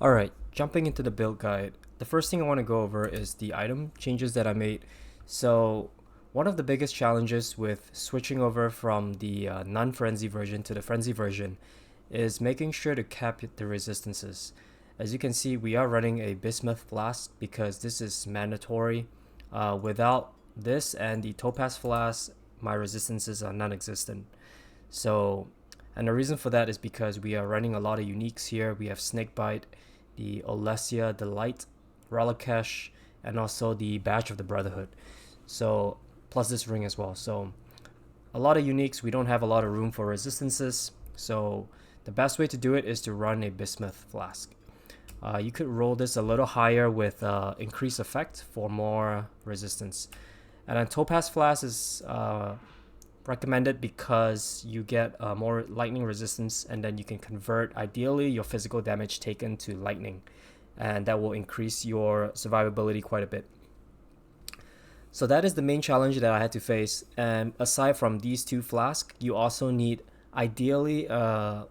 Alright, jumping into the build guide, the first thing I want to go over is the item changes that I made. So one of the biggest challenges with switching over from the non-frenzy version to the frenzy version is making sure to cap the resistances. As you can see, we are running a bismuth flask because this is mandatory. Without this and the topaz flask, my resistances are non-existent. And the reason for that is because we are running a lot of uniques here. We have Snakebite, the Olesia, the Light, Relicash, and also the Badge of the Brotherhood. So, plus this ring as well. So, a lot of uniques. We don't have a lot of room for resistances. So, the best way to do it is to run a bismuth flask. You could roll this a little higher with increased effect for more resistance. And then Topaz Flask is recommended because you get more lightning resistance, and then you can convert ideally your physical damage taken to lightning, and that will increase your survivability quite a bit. So that is the main challenge that I had to face. And aside from these two flasks, you also need ideally a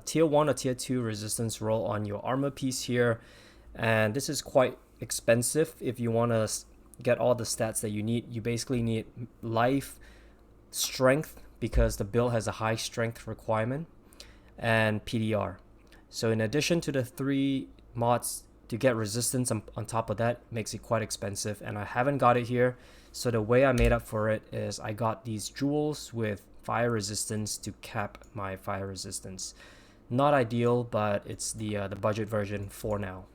tier 1 or tier 2 resistance roll on your armor piece here, and this is quite expensive. If you want to get all the stats that you need, you basically need life, strength, because the build has a high strength requirement, and PDR. So in addition to the 3 mods, to get resistance on top of that makes it quite expensive, and I haven't got it here. So the way I made up for it is I got these jewels with fire resistance to cap my fire resistance. Not ideal, but it's the budget version for now.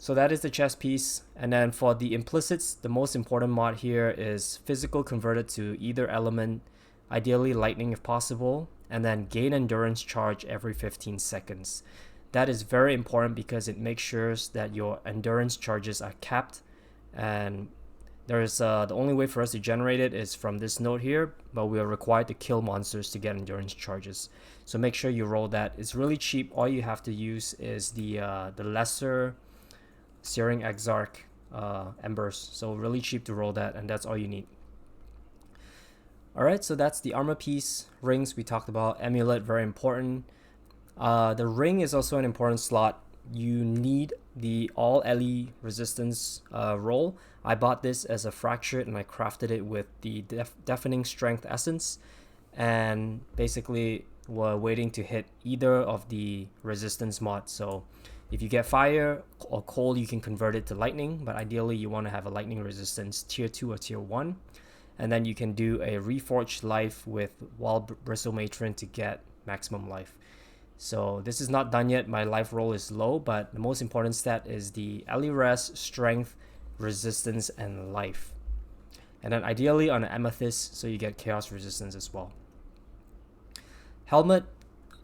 So that is the chest piece. And then for the implicits, the most important mod here is physical converted to either element, ideally lightning if possible, and then gain endurance charge every 15 seconds. That is very important because it makes sure that your endurance charges are capped, and there's the only way for us to generate it is from this node here, but we are required to kill monsters to get endurance charges. So make sure you roll that. It's really cheap. All you have to use is the lesser Searing Exarch embers. So really cheap to roll that, and that's all you need. Alright, so that's the armor piece. Rings we talked about. Amulet, very important. The ring is also an important slot. You need the all LE resistance roll. I bought this as a fractured, and I crafted it with the deafening strength essence, and basically we're waiting to hit either of the resistance mods. So if you get fire or cold, you can convert it to lightning, but ideally you want to have a lightning resistance tier 2 or tier 1, and then you can do a reforged life with Wild Bristle Matron to get maximum life. So this is not done yet. My life roll is low, but the most important stat is the LE res, strength, resistance, and life. And then ideally on an amethyst, so you get chaos resistance as well. Helmet,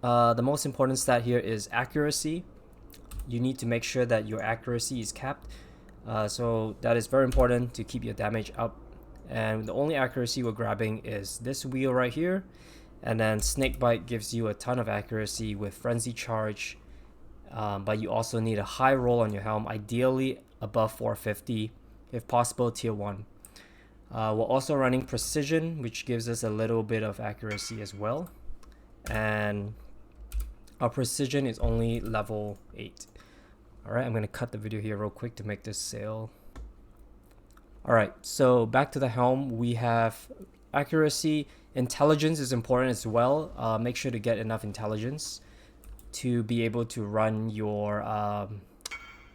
the most important stat here is accuracy. You need to make sure that your accuracy is capped. So that is very important to keep your damage up. And the only accuracy we're grabbing is this wheel right here. And then Snakebite gives you a ton of accuracy with Frenzy Charge, but you also need a high roll on your helm, ideally above 450, if possible tier 1. We're also running Precision, which gives us a little bit of accuracy as well. And our Precision is only level 8. Alright, I'm going to cut the video here real quick to make this sale. Alright, so back to the helm, we have accuracy. Intelligence is important as well. Make sure to get enough intelligence to be able to run your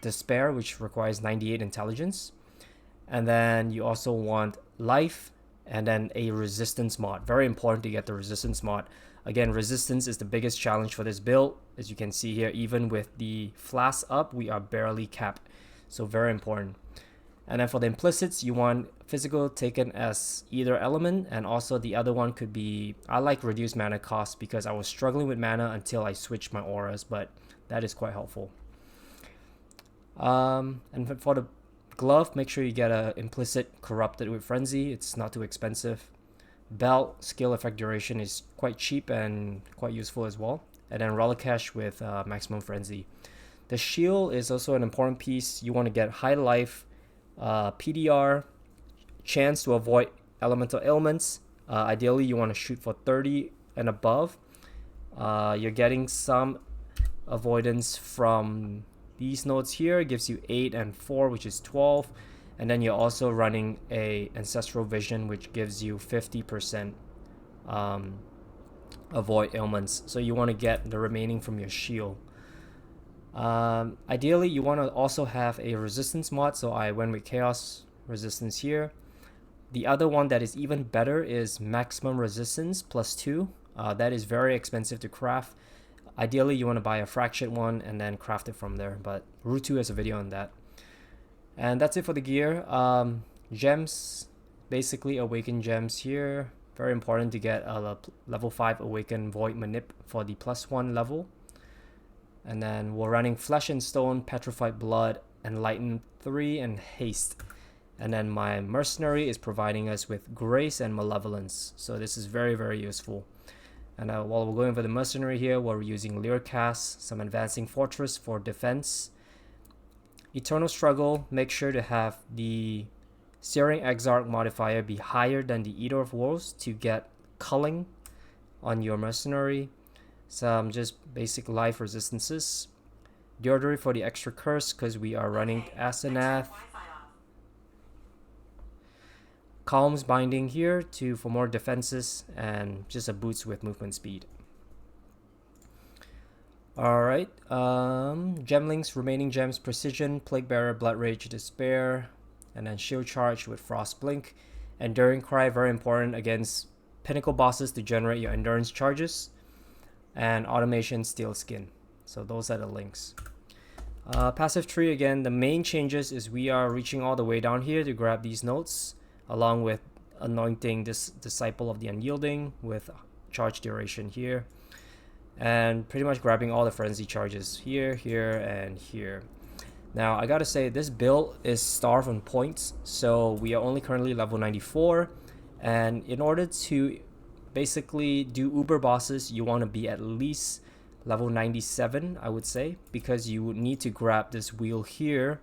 Despair, which requires 98 intelligence. And then you also want life and then a resistance mod. Very important to get the resistance mod. Again, resistance is the biggest challenge for this build. As you can see here, even with the flask up, we are barely capped. So very important. And then for the implicits, you want physical taken as either element, and also the other one could be, I like reduced mana cost because I was struggling with mana until I switched my auras, but that is quite helpful. And for the glove, make sure you get a implicit corrupted with frenzy. It's not too expensive. Belt, skill effect duration is quite cheap and quite useful as well. And then Relicash with maximum frenzy. The shield is also an important piece. You want to get high life, PDR, chance to avoid elemental ailments. Ideally, you want to shoot for 30 and above. You're getting some avoidance from these nodes here. It gives you 8 and 4, which is 12. And then you're also running a Ancestral Vision, which gives you 50% avoid ailments. So you want to get the remaining from your shield. Ideally, you want to also have a resistance mod, so I went with Chaos Resistance here. The other one that is even better is Maximum Resistance +2. That is very expensive to craft. Ideally, you want to buy a fractured one and then craft it from there, but Root2 has a video on that. And that's it for the gear. Gems, basically Awakened Gems here. Very important to get a level 5 Awakened Void Manip for the +1 level. And then we're running Flesh and Stone, Petrified Blood, Enlighten 3, and Haste. And then my Mercenary is providing us with Grace and Malevolence. So this is very, very useful. And while we're going for the Mercenary here, we're using Leercast, some Advancing Fortress for defense. Eternal Struggle, make sure to have the Searing Exarch modifier be higher than the Eater of Worlds to get culling on your Mercenary. Some just basic life resistances. Deodorant for the extra curse because we are running Asenath. Calm's Binding here for more defenses and just a boost with movement speed. Alright, Gemlings, Remaining Gems, Precision, Plague Bearer, Blood Rage, Despair, and then Shield Charge with Frost Blink. Enduring Cry, very important against Pinnacle bosses to generate your endurance charges. And Automation, Steel Skin. So those are the links. Passive tree, again, the main changes is we are reaching all the way down here to grab these notes, along with anointing this Disciple of the Unyielding with charge duration here. And pretty much grabbing all the frenzy charges here, here, and here. Now, I gotta say, this build is starved on points, so we are only currently level 94. And in order to basically do Uber bosses, you want to be at least level 97, I would say, because you would need to grab this wheel here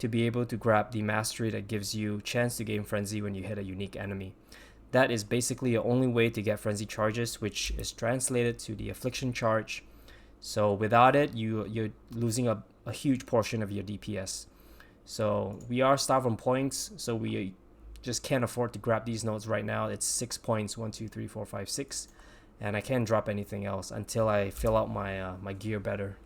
to be able to grab the mastery that gives you chance to gain frenzy when you hit a unique enemy. That is basically the only way to get frenzy charges, which is translated to the affliction charge. So without it, you're losing a huge portion of your DPS. So we are starved on points, so we just can't afford to grab these nodes right now. It's 6 points, 1, 2, 3, 4, 5, 6, and I can't drop anything else until I fill out my my gear better.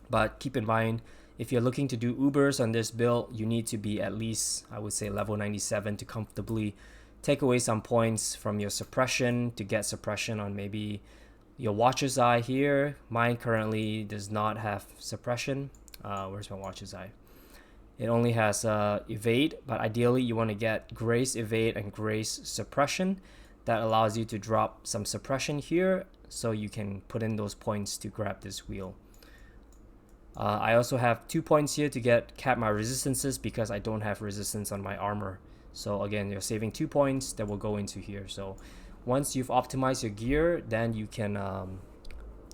But keep in mind, if you're looking to do Ubers on this build, you need to be at least, I would say, level 97 to comfortably take away some points from your suppression to get suppression on maybe your Watcher's Eye here. Mine currently does not have suppression. Where's my Watcher's Eye? It only has evade, but ideally you want to get Grace Evade and Grace Suppression. That allows you to drop some suppression here so you can put in those points to grab this wheel. I also have 2 points here to cap my resistances because I don't have resistance on my armor. So again, you're saving 2 points that will go into here. So once you've optimized your gear, then you can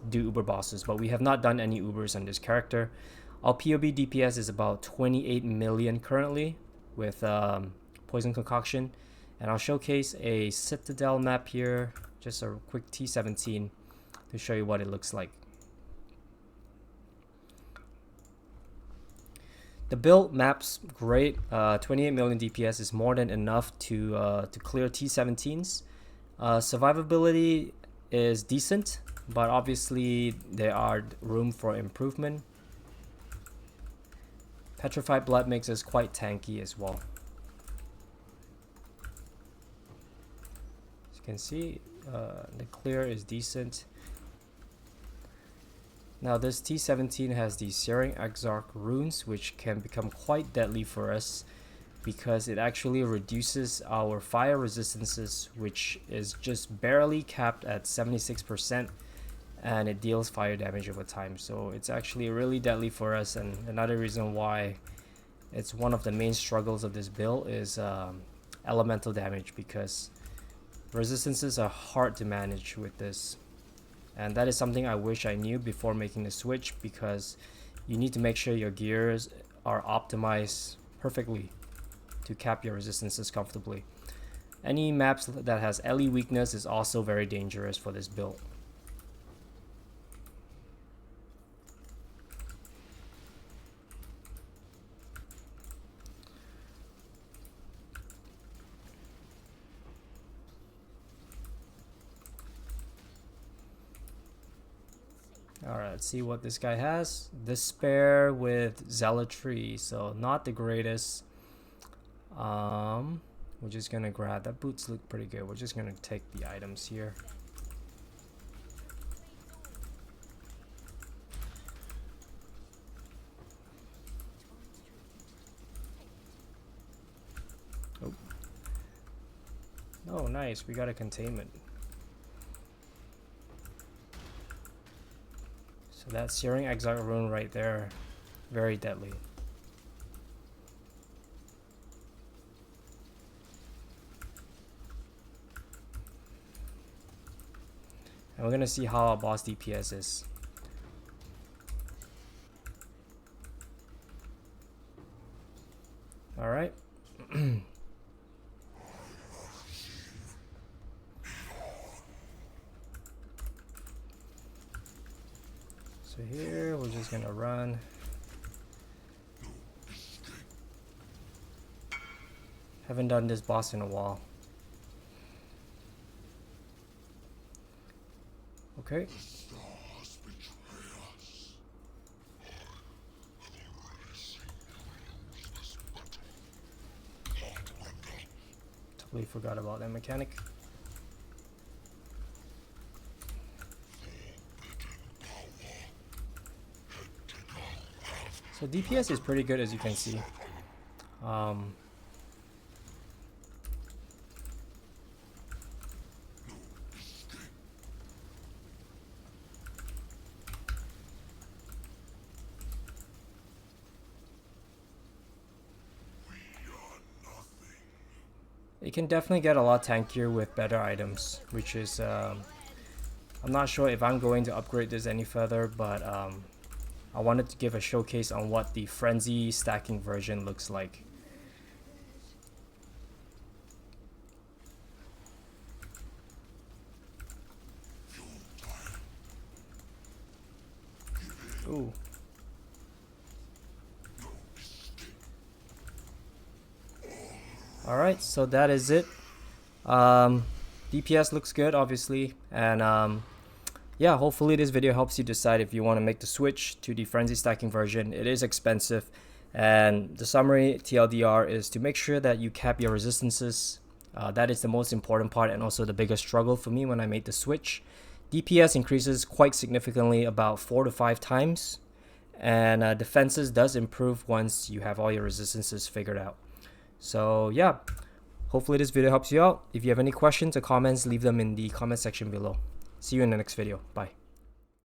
do Uber bosses. But we have not done any Ubers on this character. Our POB DPS is about 28 million currently with Poison Concoction. And I'll showcase a Citadel map here, just a quick T17 to show you what it looks like. The build map's great. 28 million DPS is more than enough to clear T17s. Survivability is decent, but obviously there are room for improvement. Petrified Blood makes us quite tanky as well. As you can see, the clear is decent. Now this T17 has the Searing Exarch runes, which can become quite deadly for us because it actually reduces our fire resistances, which is just barely capped at 76%, and it deals fire damage over time. So it's actually really deadly for us, and another reason why it's one of the main struggles of this build is elemental damage, because resistances are hard to manage with this. And that is something I wish I knew before making the switch, because you need to make sure your gears are optimized perfectly to cap your resistances comfortably. Any maps that has LE weakness is also very dangerous for this build. let's see what this guy has. Despair with Zealotry, so not the greatest. We're just gonna grab that. Boots look pretty good. We're just gonna take the items here. Oh, oh, nice. We got a containment. So that Searing Exile rune right there, very deadly. And we're gonna see how our boss DPS is. All right. So here we're just gonna run. Haven't done this boss in a while. Okay. Totally forgot about that mechanic. So DPS is pretty good, as you can see. You can definitely get a lot tankier with better items, which is, I'm not sure if I'm going to upgrade this any further, but I wanted to give a showcase on what the frenzy stacking version looks like. Ooh. Alright, so that is it. DPS looks good, obviously, and yeah, hopefully this video helps you decide if you want to make the switch to the frenzy stacking version. It is expensive, and the summary TLDR is to make sure that you cap your resistances. That is the most important part and also the biggest struggle for me when I made the switch. DPS increases quite significantly, about 4 to 5 times, and defenses does improve once you have all your resistances figured out. So yeah, hopefully this video helps you out. If you have any questions or comments, leave them in the comment section below. See you in the next video. Bye.